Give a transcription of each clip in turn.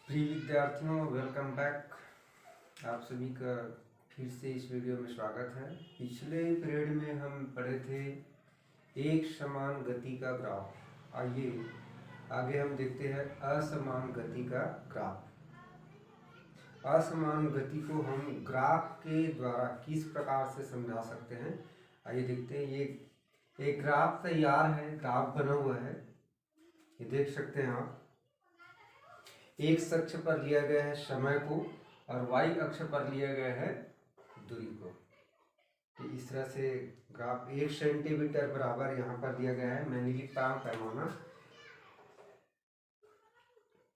प्रिय विद्यार्थियों, welcome back. आप सभी का फिर से इस वीडियो में स्वागत है। पिछले पीरियड में हम पढ़े थे एक समान गति का ग्राफ। आइए आगे हम देखते हैं असमान गति का ग्राफ। असमान गति को हम ग्राफ के द्वारा किस प्रकार से समझा सकते हैं, आइए देखते हैं। ये एक ग्राफ तैयार है, ग्राफ बना हुआ है, ये देख सकते हैं आप। एक्स अक्ष पर लिया गया है समय को और वाई अक्ष पर लिया गया है दूरी को। तो इस तरह से ग्राफ 1 सेंटीमीटर बराबर यहाँ पर दिया गया है। मैंने लिखता हूँ पैमाना।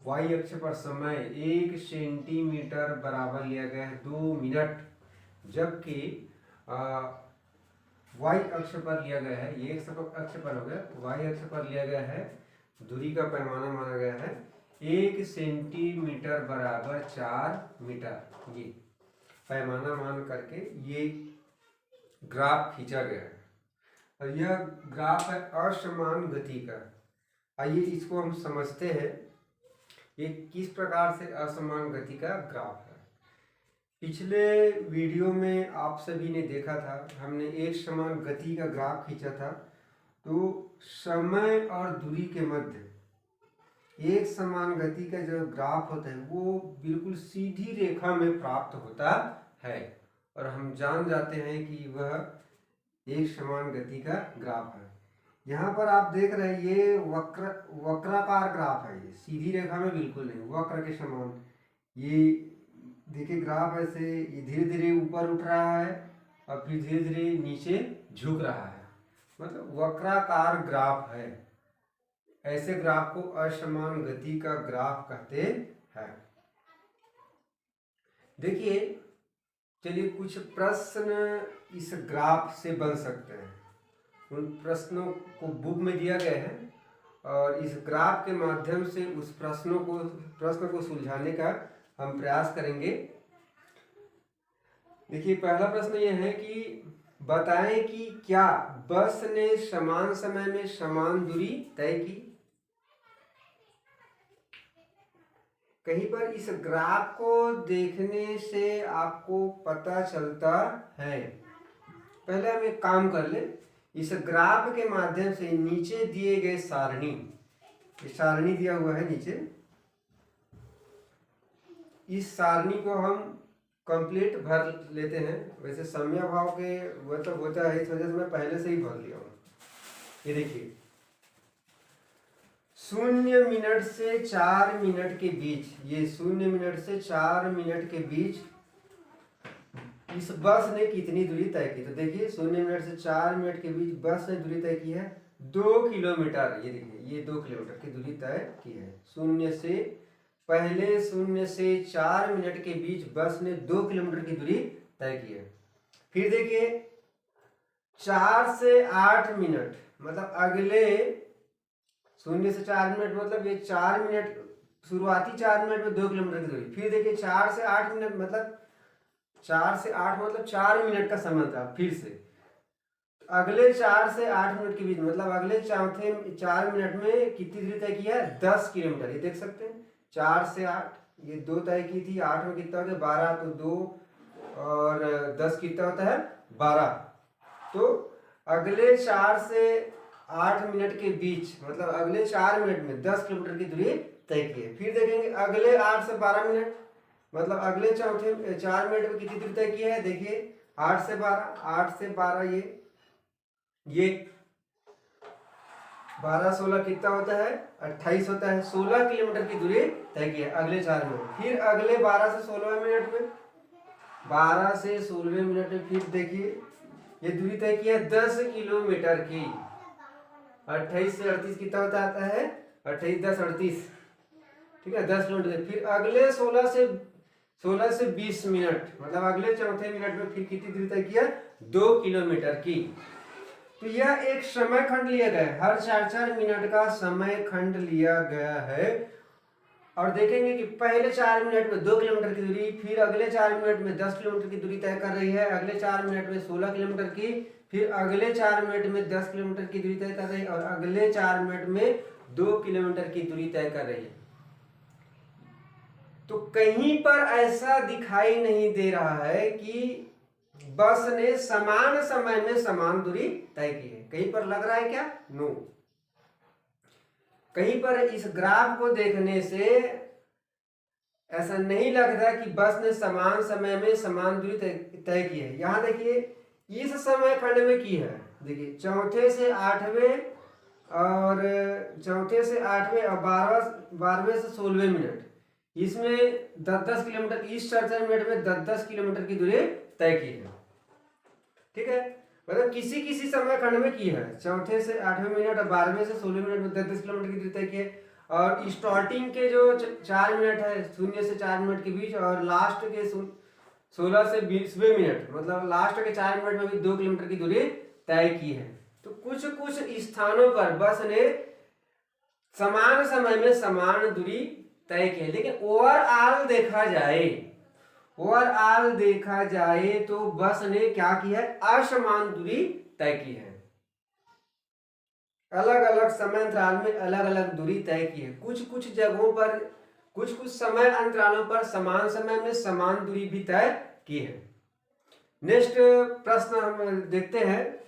वाई अक्ष पर समय 1 सेंटीमीटर बराबर लिया गया है 2 मिनट, जबकि वाई अक्ष पर लिया गया है, ये अक्ष पर हो गया, वाई अक्ष पर लिया गया है दूरी का पैमाना माना गया है 1 सेंटीमीटर बराबर 4 मीटर। ये पैमाना मान करके ये ग्राफ खींचा गया है और यह ग्राफ है असमान गति का। आइए इसको हम समझते हैं, ये किस प्रकार से असमान गति का ग्राफ है। पिछले वीडियो में आप सभी ने देखा था, हमने एक समान गति का ग्राफ खींचा था। तो समय और दूरी के मध्य एक समान गति का जो ग्राफ होता है वो बिल्कुल सीधी रेखा में प्राप्त होता है और हम जान जाते हैं कि वह एक समान गति का ग्राफ है। यहाँ पर आप देख रहे हैं ये वक्राकार ग्राफ है, ये सीधी रेखा में बिल्कुल नहीं, वक्र के समान। ये देखिए ग्राफ ऐसे ये धीरे धीरे ऊपर उठ रहा है और फिर धीरे धीरे नीचे झुक रहा है, मतलब वक्राकार ग्राफ है। ऐसे ग्राफ को असमान गति का ग्राफ कहते हैं। देखिए, चलिए कुछ प्रश्न इस ग्राफ से बन सकते हैं। उन प्रश्नों को बुक में दिया गया है और इस ग्राफ के माध्यम से उस प्रश्न को सुलझाने का हम प्रयास करेंगे। देखिए पहला प्रश्न यह है कि बताएं कि क्या बस ने समान समय में समान दूरी तय की। कहीं पर इस ग्राफ को देखने से आपको पता चलता है। पहले हम एक काम कर ले, इस ग्राफ के माध्यम से नीचे दिए गए सारणी, ये सारणी दिया हुआ है नीचे, इस सारणी को हम कंप्लीट भर लेते हैं। वैसे समय भाव के वह तो होता है, इस वजह से मैं पहले से ही भर लिया हूँ। ये देखिए 0 मिनट से 4 मिनट के बीच, ये 0 मिनट से 4 मिनट के बीच इस बस ने कितनी दूरी तय की। तो देखिए 0 मिनट से 4 मिनट के बीच बस ने दूरी तय की है 2 किलोमीटर। ये देखिए ये 2 किलोमीटर की दूरी तय की है। 0 से 4 मिनट के बीच बस ने 2 किलोमीटर की दूरी तय की है। फिर देखिए 4 से 8 मिनट, मतलब अगले 0 से 4 मिनट, मतलब ये 4 मिनट, शुरुआती 4 मिनट में 2 किलोमीटर की दूरी। फिर देखिए 4 से 8 मिनट, मतलब 4 से 8 मतलब 4 मिनट का समय था। फिर से अगले 4 से 8 मिनट के बीच, मतलब अगले चौथे 4 मिनट में कितनी दूरी तय की है 10 किलोमीटर। ये देख सकते हैं 4 से 8, ये 2 तय की थी, 8 में कितना हो गया 12, तो 2 और 10 कितना होता है 12। तो अगले 4 से 8 मिनट के बीच, मतलब अगले 4 मिनट में 10 किलोमीटर की दूरी तय की है। फिर देखेंगे अगले 8 से 12 मिनट, मतलब अगले चौथे 4 मिनट में कितनी दूरी तय की है। देखिए 8 से 12, ये 12 16 कितना होता है 28 होता है। 16 किलोमीटर की दूरी तय की है अगले 4 मिनट। फिर अगले 12 से 16 मिनट में, 12 से 16 मिनट में फिर देखिए ये दूरी तय की है 10 किलोमीटर की। 28 से 38 कितना होता आता है 28 10 38, ठीक है 10 किलोमीटर। फिर अगले 16 से 20 मिनट, मतलब अगले चौथे मिनट में फिर कितनी दूरी तय किया 2 किलोमीटर की। तो यह एक समय खंड लिया गया है, हर 4-4 मिनट का समय खंड लिया गया है। और देखेंगे कि पहले 4 मिनट में 2 किलोमीटर की दूरी, फिर अगले 4 मिनट में 10 किलोमीटर की दूरी तय कर रही है, अगले 4 मिनट में 16 किलोमीटर की, फिर अगले 4 मिनट में 10 किलोमीटर की दूरी तय कर रही है और अगले 4 मिनट में 2 किलोमीटर की दूरी तय कर रही है। तो कहीं पर ऐसा दिखाई नहीं दे रहा है कि बस ने समान समय में समान दूरी तय की है। कहीं पर लग रहा है क्या? नो। कहीं पर इस ग्राफ को देखने से ऐसा नहीं लगता कि बस ने समान समय में समान दूरी तय की है। यहां देखिए इस समय खंड में की है, देखिए चौथे से आठवें और 12वें से 16वें मिनट, इसमें 10-10 किलोमीटर, इस 44 मिनट में 10-10 किलोमीटर की दूरी तय की है। ठीक है, मतलब किसी किसी समय खंड में की है, चौथे से 8वें मिनट और 12वें से 16वें मिनट में 10-10 किलोमीटर की दूरी तय की है। और स्टार्टिंग के जो 4 मिनट है, 0 से 4 मिनट के बीच, और लास्ट के 16 से 20वें मिनट, मतलब लास्ट के 4 मिनट में भी 2 किलोमीटर की दूरी तय की है। तो कुछ कुछ स्थानों पर बस ने समान समय में समान दूरी तय की है, लेकिन ओवरऑल देखा जाए तो बस ने क्या किया है? असमान दूरी तय की है। अलग अलग समय अंतराल में अलग अलग दूरी तय की है। कुछ कुछ जगहों पर, कुछ कुछ समय अंतरालों पर समान समय में समान दूरी भी तय की है। नेक्स्ट प्रश्न हम देखते हैं।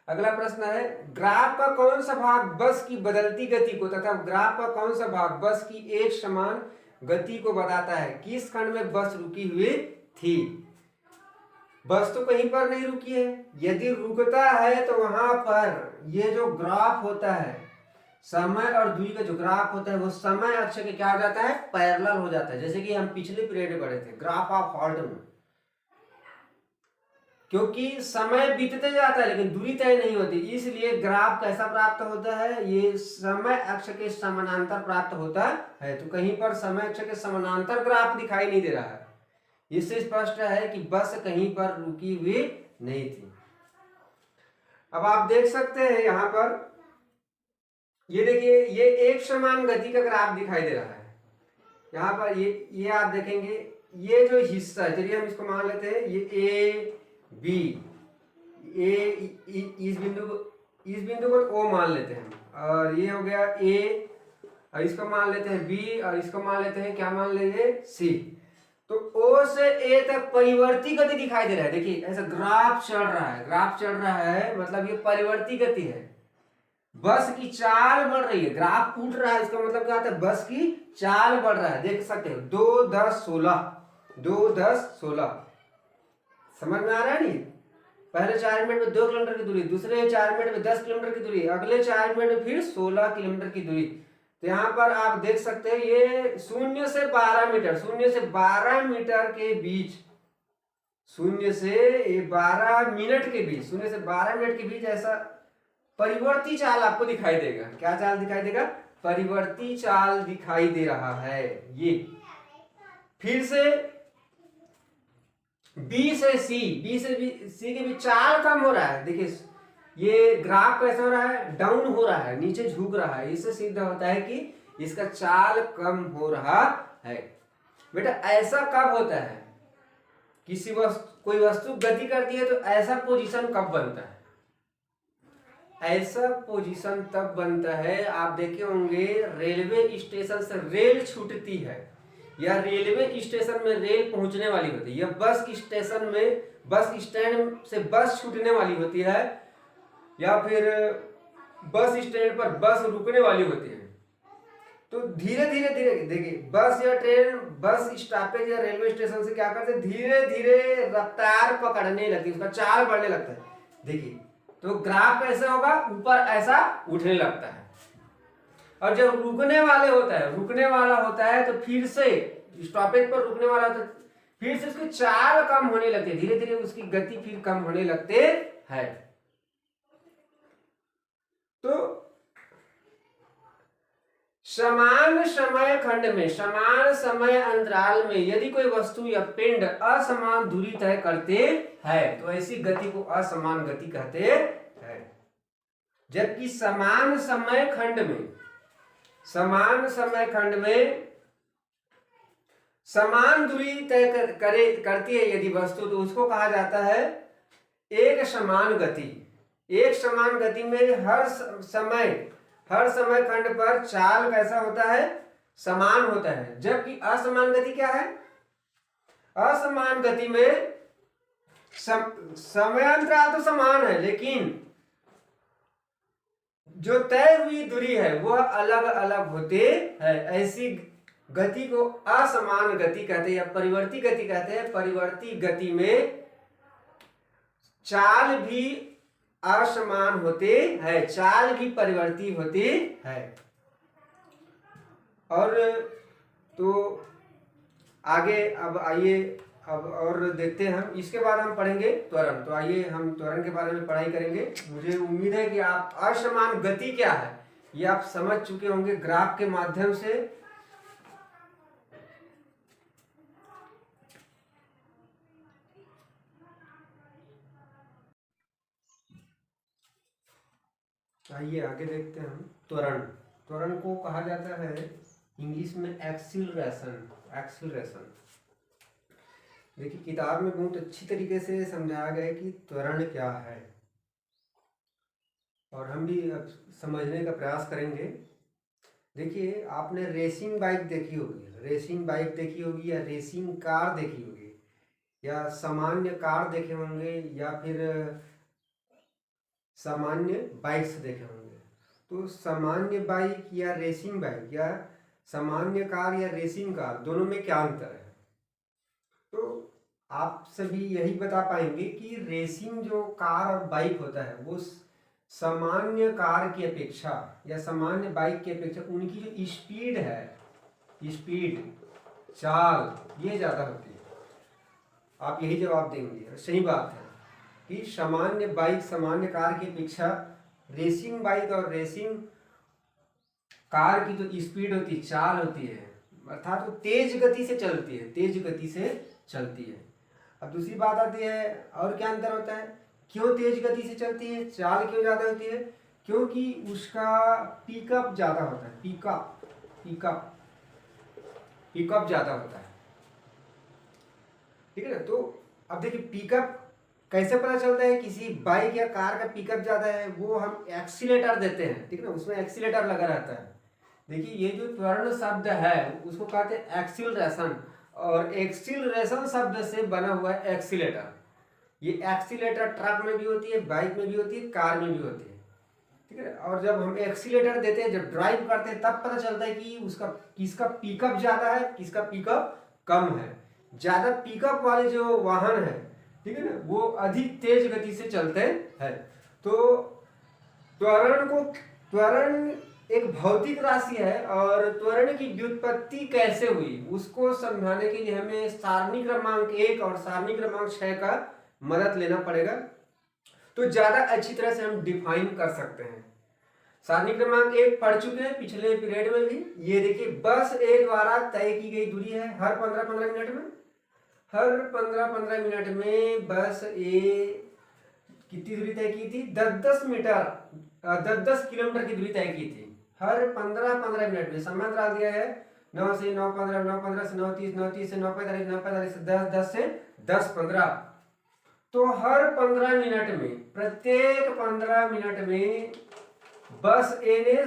अगला प्रश्न है, ग्राफ का कौन सा भाग बस की बदलती गति को तथा ग्राफ का कौन सा भाग बस की एक समान गति को बताता है? किस खंड में बस रुकी हुई थी? बस तो कहीं पर नहीं रुकी है। यदि रुकता है तो वहां पर ये जो ग्राफ होता है, समय और दूरी का जो ग्राफ होता है, वो समय अक्ष के क्या हो जाता है? पैरेलल हो जाता है। जैसे कि हम पिछले पीरियड में पढ़े थे ग्राफ ऑफ हॉल्ट में, क्योंकि समय बीतते जाता है लेकिन दूरी तय नहीं होती, इसलिए ग्राफ कैसा प्राप्त होता है? ये समय अक्ष के समानांतर प्राप्त होता है। तो कहीं पर समय अक्ष के समानांतर ग्राफ दिखाई नहीं दे रहा है। इससे स्पष्ट है कि बस कहीं पर रुकी हुई नहीं थी। अब आप देख सकते हैं यहां पर, ये देखिए ये एक समान गति का ग्राफ दिखाई दे रहा है। यहां पर ये आप देखेंगे, ये जो हिस्सा है, चलिए हम इसको मान लेते हैं, ये ए बी, इस बिंदु को ओ मान लेते हैं, और ये हो गया ए, और इसको मान लेते हैं बी, और इसको मान लेते हैं क्या मान लेंगे? सी। तो ओ से ए तक परिवर्ती गति दिखाई दे रहा है। देखिए ऐसा ग्राफ चढ़ रहा है, मतलब ये परिवर्ती गति है। बस की चाल बढ़ रही है, ग्राफ फूट रहा है, इसका मतलब क्या होता है? बस की चाल बढ़ रहा है। देख सकते हो 2, 10, 16, 2, 10, 16, समझ में आ रहा है? नहीं, पहले 4 मिनट में 2 किलोमीटर की दूरी, दूसरे 4 मिनट में 10 किलोमीटर की दूरी, अगले 4 मिनट में फिर 16 किलोमीटर की दूरी। तो यहाँ पर आप देख सकते हैं ये 0 से 12 मीटर, 0 से 12 मीटर के बीच, 0 से 12 मिनट के बीच, 0 से 12 मिनट के बीच ऐसा परिवर्ती चाल आपको दिखाई देगा। क्या चाल दिखाई देगा? परिवर्ती चाल दिखाई दे रहा है। ये फिर से बी से सी के बीच चाल कम हो रहा है। देखिए ये ग्राफ कैसा हो रहा है? डाउन हो रहा है, नीचे झुक रहा है। इससे सिद्ध होता है कि इसका चाल कम हो रहा है। बेटा ऐसा कब होता है? कोई वस्तु गति करती है तो ऐसा पोजीशन कब बनता है? ऐसा पोजीशन तब बनता है, आप देखे होंगे रेलवे स्टेशन से रेल छूटती है, या रेलवे स्टेशन में रेल पहुंचने वाली होती है, या बस स्टेशन में, बस स्टैंड से बस छूटने वाली होती है, या फिर बस स्टैंड पर बस रुकने वाली होती है। तो धीरे धीरे देखिए बस या ट्रेन, बस स्टॉपेज या रेलवे स्टेशन से क्या करते हैं? धीरे धीरे रफ्तार पकड़ने लगती है, उसका चाल बढ़ने लगता है। देखिए तो ग्राफ कैसा होगा? ऊपर ऐसा उठने लगता है। और जब रुकने वाला होता है तो फिर से स्टॉपेज पर रुकने वाला होता है, फिर से उसकी चाल कम होने लगती है, धीरे धीरे उसकी गति फिर कम होने लगते हैं। तो समान समय खंड में, समान समय अंतराल में यदि कोई वस्तु या पिंड असमान दूरी तय करते हैं तो ऐसी गति को असमान गति कहते हैं। जबकि समान समय खंड में समान दूरी तय करती है यदि वस्तु, तो उसको कहा जाता है एक समान गति। एक समान गति में हर समय खंड पर चाल कैसा होता है? समान होता है, जबकि असमान गति क्या है? असमान गति में समयांतराल तो समान है, लेकिन जो तय हुई दूरी है वह अलग अलग होते हैं। ऐसी गति को असमान गति कहते हैं या परिवर्ती गति कहते हैं। परिवर्ती गति में चाल भी असमान होते हैं, चाल भी परिवर्ती होती है। और तो आगे अब आइए अब और देखते हैं हम, इसके बाद हम पढ़ेंगे त्वरण। तो आइए हम त्वरण के बारे में पढ़ाई करेंगे। मुझे उम्मीद है कि आप असमान गति क्या है ये आप समझ चुके होंगे ग्राफ के माध्यम से। आइए आगे देखते हैं हम त्वरण। त्वरण को कहा जाता है इंग्लिश में एक्सीलरेशन। एक्सीलरेशन देखिए किताब में बहुत अच्छी तरीके से समझाया गया है कि त्वरण क्या है, और हम भी अब समझने का प्रयास करेंगे। देखिए आपने रेसिंग बाइक देखी होगी, रेसिंग बाइक देखी होगी या रेसिंग कार देखी होगी या सामान्य कार देखे होंगे या फिर सामान्य बाइक्स देखे होंगे। तो सामान्य बाइक या रेसिंग बाइक या सामान्य कार या रेसिंग कार दोनों में क्या अंतर है? तो आप सभी यही बता पाएंगे कि रेसिंग जो कार और बाइक होता है वो सामान्य कार की अपेक्षा या सामान्य बाइक की अपेक्षा उनकी जो स्पीड है, स्पीड चाल ये ज़्यादा होती है। आप यही जवाब देंगे, सही बात है कि सामान्य बाइक सामान्य कार की अपेक्षा रेसिंग बाइक और रेसिंग कार की जो स्पीड होती है, चाल होती है, अर्थात तो तेज गति से चलती है, तेज गति से चलती है। अब दूसरी बात आती है और क्या अंतर होता है, क्यों तेज गति से चलती है, चाल क्यों ज़्यादा होती है? क्योंकि उसका पिकअप ज़्यादा होता है, पिकअप पिकअप पिकअप ज़्यादा होता है, ठीक है ना। तो अब देखिए पिकअप कैसे पता चलता है किसी बाइक या कार का पिकअप ज़्यादा है? वो हम एक्सीलेटर देते हैं, ठीक है ना, उसमें एक्सीलेटर लगा रहता है। देखिए ये जो त्वरण शब्द है उसको कहते हैं एक्सीलरेशन, और एक्सीलरेशन शब्द से बना हुआ है एक्सीलेटर। ये एक्सीलेटर ट्रक में भी होती है, बाइक में भी होती है, कार में भी होती है, ठीक है। और जब हम एक्सीलेटर देते हैं, जब ड्राइव करते हैं, तब पता चलता है कि उसका किसका पिकअप ज़्यादा है, किसका पिकअप कम है। ज़्यादा पिकअप वाले जो वाहन है, ठीक है ना, वो अधिक तेज गति से चलते हैं। तो त्वरण एक भौतिक राशि है, और त्वरण की व्युत्पत्ति कैसे हुई उसको समझाने के लिए हमें सारणी क्रमांक 1 और सारणी क्रमांक 6 का मदद लेना पड़ेगा, तो ज्यादा अच्छी तरह से हम डिफाइन कर सकते हैं। सारणी क्रमांक 1 पढ़ चुके हैं पिछले पीरियड में भी। ये देखिए बस ए द्वारा तय की गई दूरी है हर 15-15 मिनट में, हर 15-15 मिनट में बस ए कितनी दूरी तय की थी? 10-10 मीटर 10-10 किलोमीटर की दूरी तय की थी हर 15-15 मिनट में। समय अंतराल दिया है 9 से 9:15, 9:15 से 9:30, 9:30 से 9:45, 9:45 से 10, 10 से 10:15। तो हर 15 मिनट में, प्रत्येक 15 मिनट में बस ए ने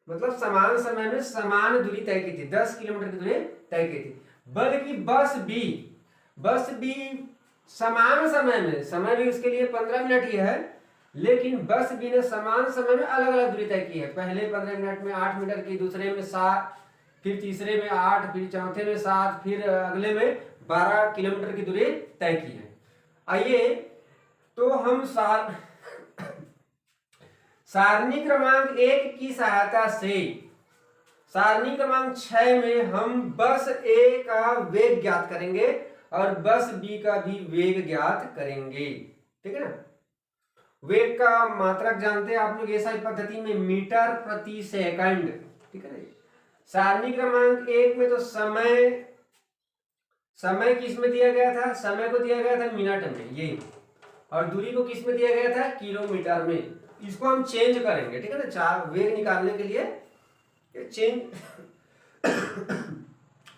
मतलब समान समय में समान दूरी तय की थी, 10 किलोमीटर की दूरी तय की थी। बल्कि बस भी समान समय में, समय भी उसके लिए 15 मिनट ही है, लेकिन बस भी ने समान समय में अलग अलग दूरी तय की है। पहले 15 मिनट में 8 मीटर की, दूसरे में 7, फिर तीसरे में 8, फिर चौथे में 7, फिर अगले में 12 किलोमीटर की दूरी तय की है। आइए तो हम सारणी क्रमांक 1 की सहायता से सारणी क्रमांक 6 में हम बस ए का वेग ज्ञात करेंगे और बस बी का भी वेग ज्ञात करेंगे, ठीक है ना। वेग का मात्रक जानते हैं आप लोग एसआई पद्धति में मीटर प्रति सेकंड, ठीक है ना। सारणी क्रमांक 1 में तो समय किस में दिया गया था? समय को दिया गया था मिनट में ये, और दूरी को किस में दिया गया था? किलोमीटर में। इसको हम चेंज करेंगे, ठीक है ना, चार वेग निकालने के लिए चेंज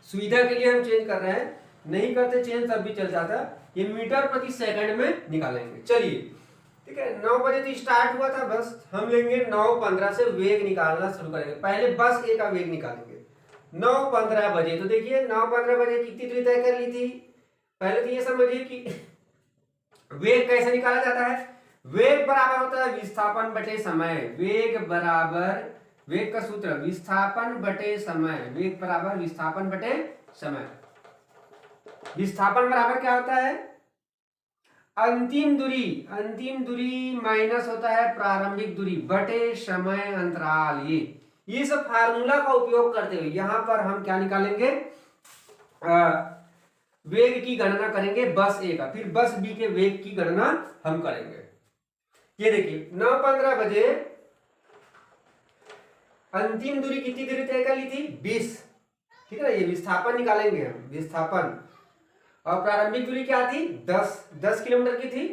सुविधा के लिए हम चेंज कर रहे हैं, नहीं करते चेंज तब भी चल जाता। ये मीटर प्रति सेकंड में निकालेंगे। चलिए ठीक है, 9 बजे तो स्टार्ट हुआ था, बस हम लेंगे 9:15 से वेग निकालना शुरू करेंगे। पहले बस ए का वेग निकालेंगे। 9:15 बजे। तो देखिए 9:15 बजे कितनी दूरी तय कर ली थी। पहले तो ये समझिए कि वेग कैसे निकाला जाता है। वेग बराबर होता है विस्थापन बटे समय। वेग बराबर, वेग का सूत्र विस्थापन बटे समय। वेग बराबर विस्थापन बटे समय। विस्थापन बराबर क्या होता है, अंतिम दूरी, अंतिम दूरी माइनस होता है प्रारंभिक दूरी बटे समय अंतराल। ये सब फार्मूला का उपयोग करते हुए यहां पर हम क्या निकालेंगे, वेग की गणना करेंगे बस ए का, फिर बस बी के वेग की गणना हम करेंगे। ये देखिए 9:15 बजे अंतिम दूरी कितनी दूरी तय कर ली थी, 20, ठीक है ना। ये विस्थापन निकालेंगे हम, विस्थापन। और प्रारंभिक दूरी क्या थी, 10 किलोमीटर की थी।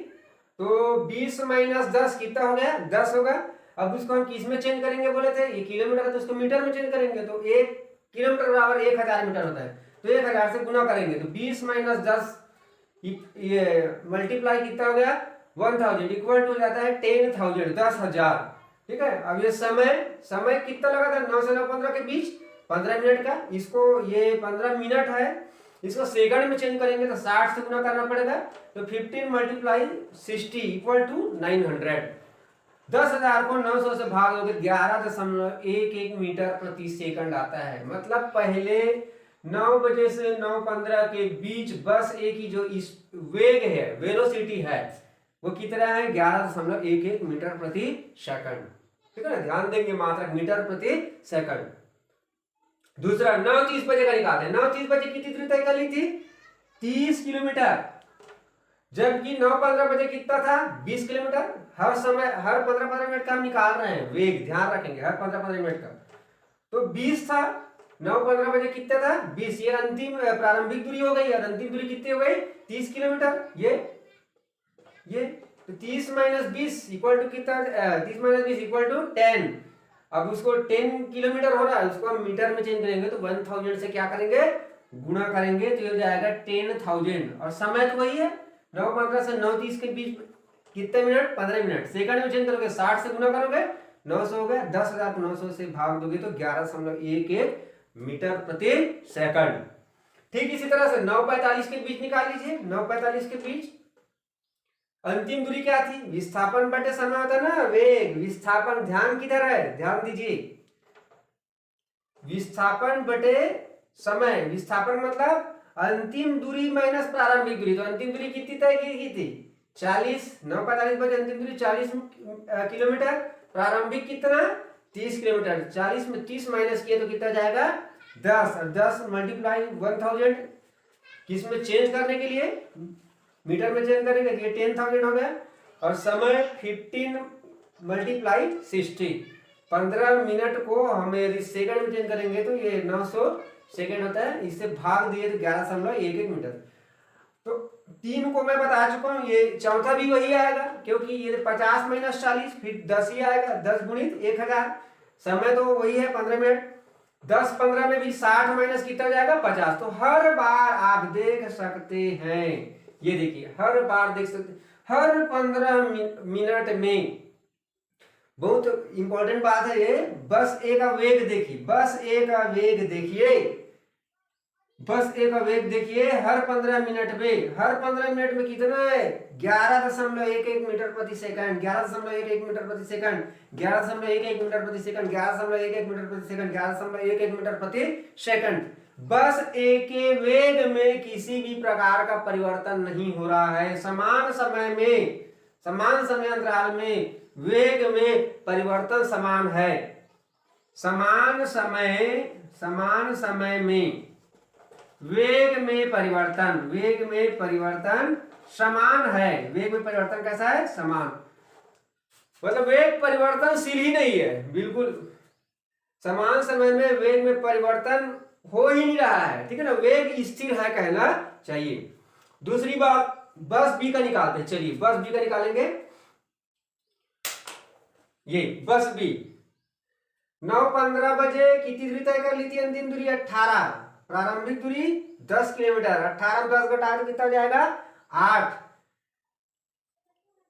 तो 20 माइनस 10 कितना हो गया, 10 होगा। अब उसको हम किस में चेंज करेंगे बोले थे, ये किलोमीटर है तो उसको मीटर में चेंज करेंगे। तो 1 किलोमीटर बराबर 1000 मीटर होता है। तो 1000 से गुना करेंगे तो 20 माइनस 10 ये मल्टीप्लाई कितना हो गया, 1000 इक्वल टू जाता है 10,000, 10,000। ठीक है। अब ये समय कितना लगा था, 9 से 9:15 के बीच 15 मिनट का। इसको ये 15 मिनट है, इसको सेकंड में चेंज करेंगे तो 60 से गुना करना पड़ेगा। तो 15 मल्टीप्लाई 60 इक्वल टू 900। 10,000 को 900 से भाग दोगे 11.11 मीटर प्रति सेकंड आता है। मतलब पहले 9 बजे से 9:15 के बीच बस ए की जो इस वेग है, वेलोसिटी है, वो कितना है, 11.11 मीटर प्रति सेकंड। ठीक है ना, ध्यान देंगे मात्रक मीटर प्रति सेकंड। दूसरा 9:30 बजे का निकालते हैं। 9:30 बजे कितनी दूरी तय कर ली थी, 30 किलोमीटर। जबकि 9:15 बजे कितना था, 20 किलोमीटर। हर समय हर 15-15 मिनट का हम निकाल रहे हैं वेग, ध्यान रखेंगे हर 15-15 मिनट का। तो 20 था, 9:15 बजे कितना था, 20। ये अंतिम प्रारंभिक दूरी हो गई। और अंतिम दूरी कितनी हो गई, 30 किलोमीटर। ये तो 30 माइनस 20 इक्वल टू कितना, 30 माइनस 20 इक्वल टू 10। अब उसको 10 किलोमीटर हो रहा है, उसको हम मीटर में चेंज करेंगे तो 1000 से क्या करेंगे, गुणा करेंगे तो ये हो जाएगा 10,000। और समय तो वही है, 9:15 से 9:30 के बीच कितने मिनट, 15 मिनट। सेकंड में चेंज करोगे 60 से गुना करोगे 900 हो गया। 10,000 को 900 से भाग दोगे तो 11.11 मीटर प्रति सेकंड। ठीक इसी तरह से 9:45 के बीच निकाल लीजिए। 9:45 के बीच अंतिम दूरी क्या थी, विस्थापन बटे समय होता है ना, वेग। विस्थापन ध्यान किधर है, ध्यान दीजिए, विस्थापन बटे समय। विस्थापन मतलब अंतिम दूरी माइनस प्रारंभिक दूरी। तो अंतिम दूरी कितनी तय की थी, 40। 9:45 बजे अंतिम दूरी 40 किलोमीटर। प्रारंभिक कितना, 30 किलोमीटर। 40 में 30 माइनस किए तो कितना जाएगा, 10। और 10 मल्टीप्लाई 1000 किस में चेंज करने के लिए, मीटर में चेंज करेंगे तो ये 10,000 हो गया। और समय 15 मल्टीप्लाई 60, 15 मिनट को हमें सेकंड में चेंज करेंगे तो ये 900 सेकंड होता है। इससे भाग दिए तो 11.11 मीटर। तो 3 को मैं बता चुका हूं, ये चौथा भी वही आएगा क्योंकि ये 50 माइनस 40 फिर 10 ही आएगा। 10 गुणित 1000, समय तो वही है 15 मिनट। 10-15 में भी 60 माइनस कितना जाएगा, 50। तो हर बार आप देख सकते हैं, ये देखिए हर बार देख सकते, हर 15 मिनट में, बहुत इंपॉर्टेंट बात है ये, बस ए का वेग देखिए, बस ए का वेग देखिए, बस ए का वेग देखिए हर 15 मिनट में। हर 15 मिनट में कितना है, 11.11 मीटर प्रति सेकंड। 11.11 मीटर प्रति सेकंड, 11.11 मीटर प्रति सेकंड, 11.11 मीटर प्रति सेकंड, 11.11 मीटर प्रति सेकंड। बस ए के वेग में किसी भी प्रकार का परिवर्तन नहीं हो रहा है। समान समय में, समान समय अंतराल में वेग में परिवर्तन समान है। समान समय में वेग में परिवर्तन, वेग में परिवर्तन समान है। वेग में परिवर्तन कैसा है, समान। मतलब वेग परिवर्तनशील ही नहीं है, बिल्कुल समान समय में वेग में परिवर्तन हो ही नहीं रहा है। ठीक है ना, वेग स्थिर है कहना चाहिए। दूसरी बात बस बी का निकालते हैं। चलिए बस बी का निकालेंगे। ये बस बी 9:15 बजे कितनी दूरी तय कर ली थी, अंतिम दूरी 18, प्रारंभिक दूरी 10 किलोमीटर। 18 में 10 घटाए तो कितना हो जाएगा, 8।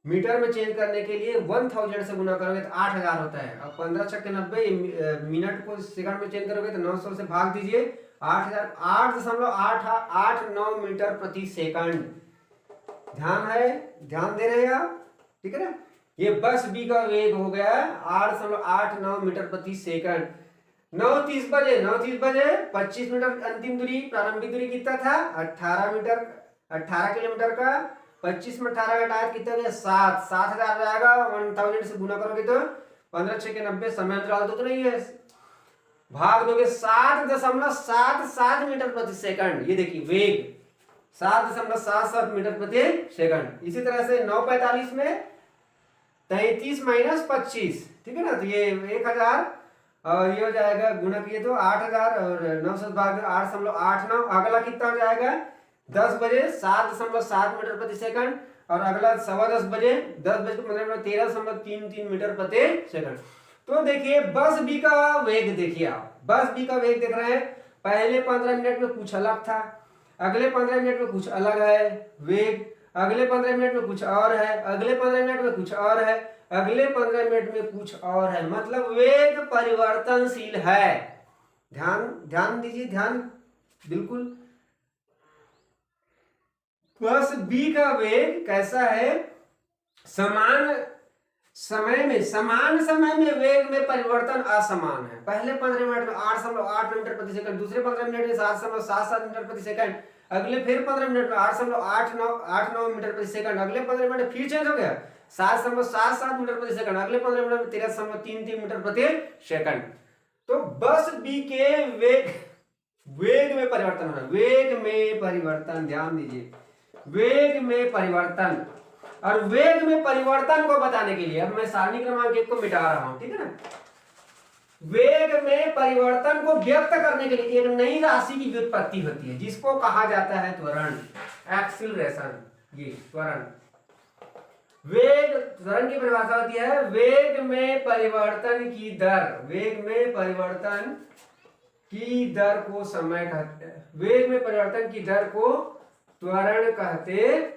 मीटर में चेंज करने के लिए 1000 से गुना करोगे तो 8000 होता है। अब 15 छक्के 90 मिनट को सेकंड में चेंज करोगे तो 900 से भाग दीजिए 8000, 8.889 मीटर प्रति सेकंड। ध्यान है, ध्यान दे रहे हैं आप, ठीक है ना। ये बस बी का वेग हो गया 8.89 मीटर प्रति सेकंड। 9:30 बजे 25 मीटर अंतिम दूरी, प्रारंभिक दूरी कितना था 18 मीटर, 18 किलोमीटर का 25 में 18 घटाया कितना गया 7, 7000 जाएगा। 1000 से गुना करोगे तो 15 छक्के 90, समय अंतराल तो नहीं है, भाग दोगे 7.77 मीटर प्रति सेकंड। ये देखिए वेग 7.77 मीटर प्रति सेकंड। इसी तरह से 9:45 में 33 माइनस 25, ठीक है ना, तो ये 1000 और ये हो जाएगा गुना किए तो 8000 और 900 भाग 8.89। अगला कितना हो जाएगा 10 बजे 7.7 मीटर प्रति सेकंड, और अगला 10:15 बजे 10:15 13.33 मीटर प्रति सेकंड। तो देखिए बस बी का वेग, देखिए आप बस बी का वेग देख रहे हैं। पहले 15 मिनट में कुछ अलग था, अगले 15 मिनट में कुछ अलग है वेग, अगले 15 मिनट में कुछ और है, अगले 15 मिनट में कुछ और है, अगले 15 मिनट में कुछ और है, मतलब वेग परिवर्तनशील है। ध्यान दीजिए, ध्यान बिल्कुल। बस बी का वेग कैसा है, समान समय में वेग में परिवर्तन असमान है। पहले 15 मिनट में 8.8 मीटर प्रति सेकंड, दूसरे 15 मिनट में 7.77 मीटर प्रति सेकंड, अगले फिर 15 मिनट में 8.89 मीटर प्रति सेकंड, अगले 15 मिनट में फिर चेंज हो गया 7.77 मीटर प्रति सेकंड, अगले 15 मिनट में 13.33 मीटर प्रति सेकंड। तो बस बी के वेग में परिवर्तन हो रहा है, वेग में परिवर्तन, ध्यान दीजिए, वेग में परिवर्तन। और वेग में परिवर्तन को बताने के लिए अब मैं सारणी क्रमांक 1 को मिटा रहा हूं, ठीक है ना। वेग में परिवर्तन को व्यक्त करने के लिए एक नई राशि की व्युत्पत्ति होती है जिसको कहा जाता है त्वरण, एक्सीलरेशन। ये त्वरण की परिभाषा होती है वेग में परिवर्तन की दर, वेग में परिवर्तन की दर को समय कहते हैं, वेग में परिवर्तन की दर को त्वरण कहते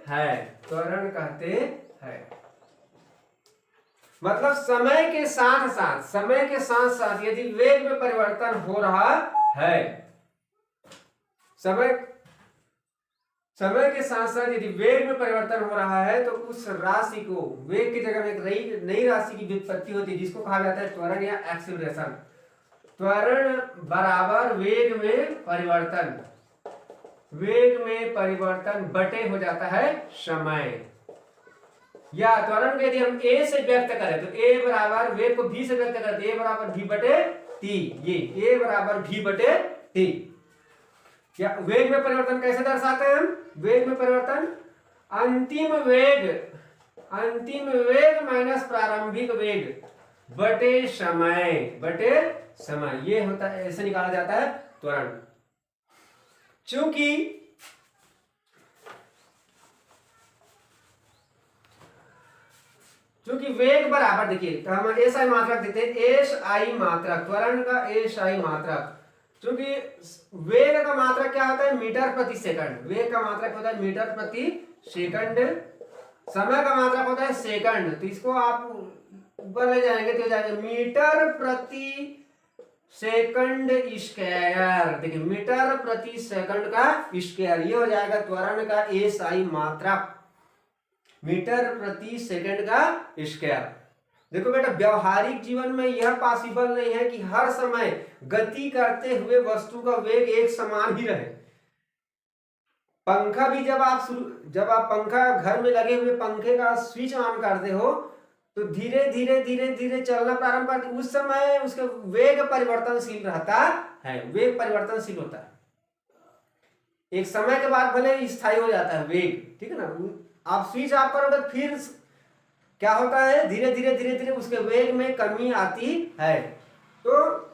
हैं, त्वरण कहते हैं। मतलब समय के साथ साथ यदि वेग में परिवर्तन हो रहा है, समय के साथ साथ यदि वेग में परिवर्तन हो रहा है तो उस राशि को, वेग की जगह में एक नई राशि की व्युत्पत्ति होती है जिसको कहा जाता है त्वरण या एक्सीलरेशन। त्वरण बराबर वेग में परिवर्तन, वेग में परिवर्तन बटे हो जाता है समय। या त्वरण को यदि हम a से व्यक्त करें तो a बराबर, वेग को v से व्यक्त करें तो a बराबर v बटे t, ये a बराबर v बटे t। या वेग में परिवर्तन कैसे दर्शाते हैं हम, वेग में परिवर्तन अंतिम वेग माइनस प्रारंभिक वेग बटे समय, ये होता है, ऐसे निकाला जाता है त्वरण। चूंकि वेग बराबर, देखिए तो हम एस आई मात्रक देते हैं, एस आई मात्रक, त्वरण का एस आई मात्रक। चूंकि वेग का मात्रक क्या होता है मीटर प्रति सेकंड, वेग का मात्रक होता है मीटर प्रति सेकंड, समय का मात्रक होता है सेकंड। तो इसको आप ऊपर ले जाएंगे तो हो जाएगा मीटर प्रति सेकंड स्क्वायर। देखिए मीटर प्रति सेकंड का स्क्वायर, ये हो जाएगा त्वरण का एस आई मात्रक, मीटर प्रति सेकंड का स्क्वायर। देखो बेटा, व्यवहारिक जीवन में यह पॉसिबल नहीं है कि हर समय गति करते हुए वस्तु का वेग एक समान ही रहे। पंखा भी जब आप पंखा घर में लगे हुए पंखे का स्विच ऑन करते हो तो धीरे धीरे चलना प्रारंभ करते, उस समय उसका वेग परिवर्तनशील रहता है, वेग परिवर्तनशील होता है। एक समय के बाद भले स्थायी हो जाता है वेग, ठीक है ना। आप स्विच ऑफ करोगे फिर क्या होता है, धीरे धीरे उसके वेग में कमी आती है। तो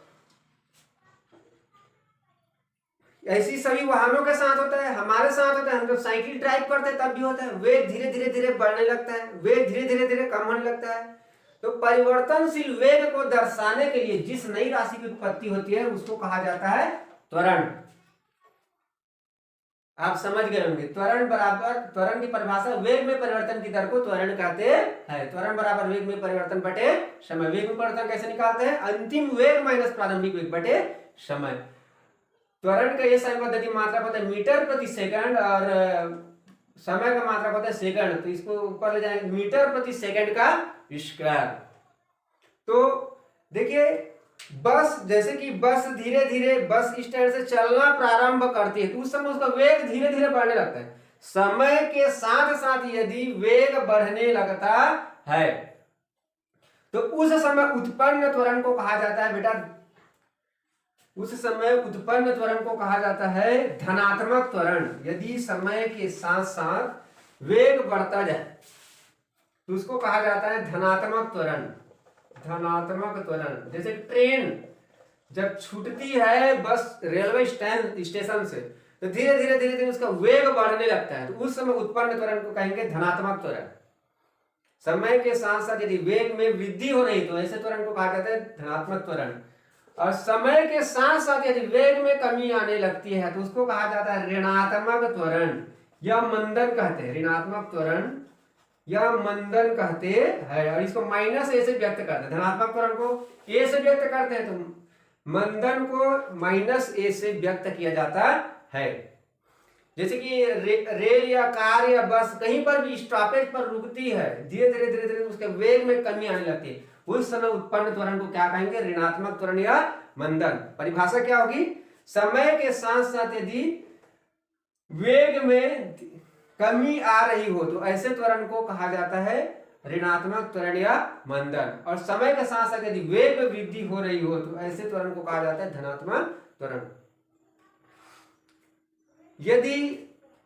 ऐसी सभी वाहनों के साथ होता है, हमारे साथ होता है। हम जब साइकिल ड्राइव करते हैं तब भी होता है, वेग धीरे धीरे बढ़ने लगता है, वेग धीरे धीरे कम होने लगता है। तो परिवर्तनशील वेग को दर्शाने के लिए जिस नई राशि की उत्पत्ति होती है उसको कहा जाता है त्वरण। आप समझ गए होंगे। त्वरण बराबर, त्वरण की परिभाषा वेग में परिवर्तन की दर को त्वरण कहते हैं। त्वरण बराबर वेग में परिवर्तन बटे समय। वेग में परिवर्तन कैसे निकालते हैं? अंतिम वेग माइनस प्रारंभिक वेग बटे समय। त्वरण का ये समय पद्धति मात्रा होता है मीटर प्रति सेकंड और समय का मात्रा होता है सेकंड, तो इसको ऊपर ले जाएंगे मीटर प्रति सेकंड का स्क्वायर। तो देखिए बस, जैसे कि बस धीरे धीरे बस स्टैंड से चलना प्रारंभ करती है तो उस समय उसका वेग धीरे धीरे बढ़ने लगता है। समय के साथ साथ यदि वेग बढ़ने लगता है तो उस समय उत्पन्न त्वरण को कहा जाता है बेटा, उस समय उत्पन्न त्वरण को कहा जाता है धनात्मक त्वरण। यदि समय के साथ साथ वेग बढ़ता जाए तो उसको कहा जाता है धनात्मक त्वरण। धनात्मक त्वरण, जैसे ट्रेन जब छूटती है बस रेलवे स्टेशन से तो धीरे धीरे धीरे धीरे उसका वेग बढ़ने लगता है, तो उस समय उत्पन्न त्वरण को कहेंगे धनात्मक त्वरण। समय के साथ साथ यदि वेग में वृद्धि हो रही तो ऐसे त्वरण को कहा जाता है धनात्मक त्वरण। और समय के साथ साथ यदि वेग में कमी आने लगती है तो उसको कहा जाता है ऋणात्मक त्वरण या मंदन कहते हैं। ऋणात्मक त्वरण या मंदन कहते हैं, और इसको माइनस ए से व्यक्त करते हैं। धनात्मक त्वरण को ए से व्यक्त करते हैं तो मंदन को माइनस ए से व्यक्त किया जाता है। जैसे कि रेल या कार या बस कहीं पर भी स्टॉपेज पर रुकती है, धीरे धीरे धीरे धीरे उसके वेग में कमी आने लगती है, उस समय उत्पन्न त्वरण को क्या कहेंगे? ऋणात्मक त्वरण या मंदन। परिभाषा क्या होगी? समय के साथ साथ यदि वेग में कमी आ रही हो तो ऐसे त्वरण को कहा जाता है ऋणात्मक त्वरण या मंदन। और समय के साथ साथ यदि वेग में वृद्धि हो रही हो तो ऐसे त्वरण को कहा जाता है धनात्मक त्वरण। यदि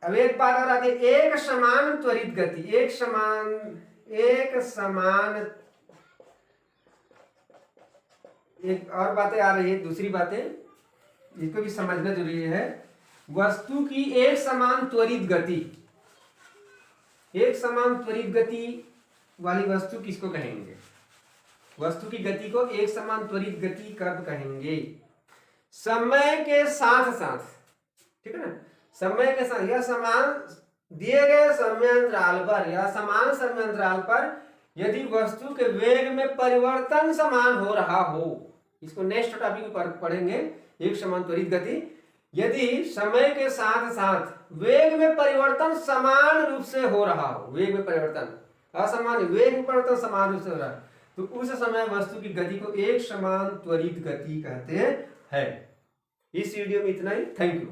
अब एक बात और आती है, एक समान त्वरित गति, एक समान एक और बातें आ रही है, दूसरी बातें इसको भी समझना जरूरी है। वस्तु की एक समान त्वरित गति, एक समान त्वरित गति वाली वस्तु किसको कहेंगे? वस्तु की गति को एक समान त्वरित गति कब कहेंगे? समय के साथ साथ, ठीक है ना, समय के साथ या समान दिए गए समयांतराल पर या समान समयांतराल पर यदि वस्तु के वेग में परिवर्तन समान हो रहा हो, इसको नेक्स्ट टॉपिक में पढ़ेंगे, एक समान त्वरित गति। यदि समय के साथ साथ वेग में परिवर्तन समान रूप से हो रहा हो, वेग में परिवर्तन असमान, वेग में परिवर्तन समान रूप से हो रहा है, तो उस समय वस्तु की गति को एक समान त्वरित गति कहते हैं। इस वीडियो में इतना ही। Thank you.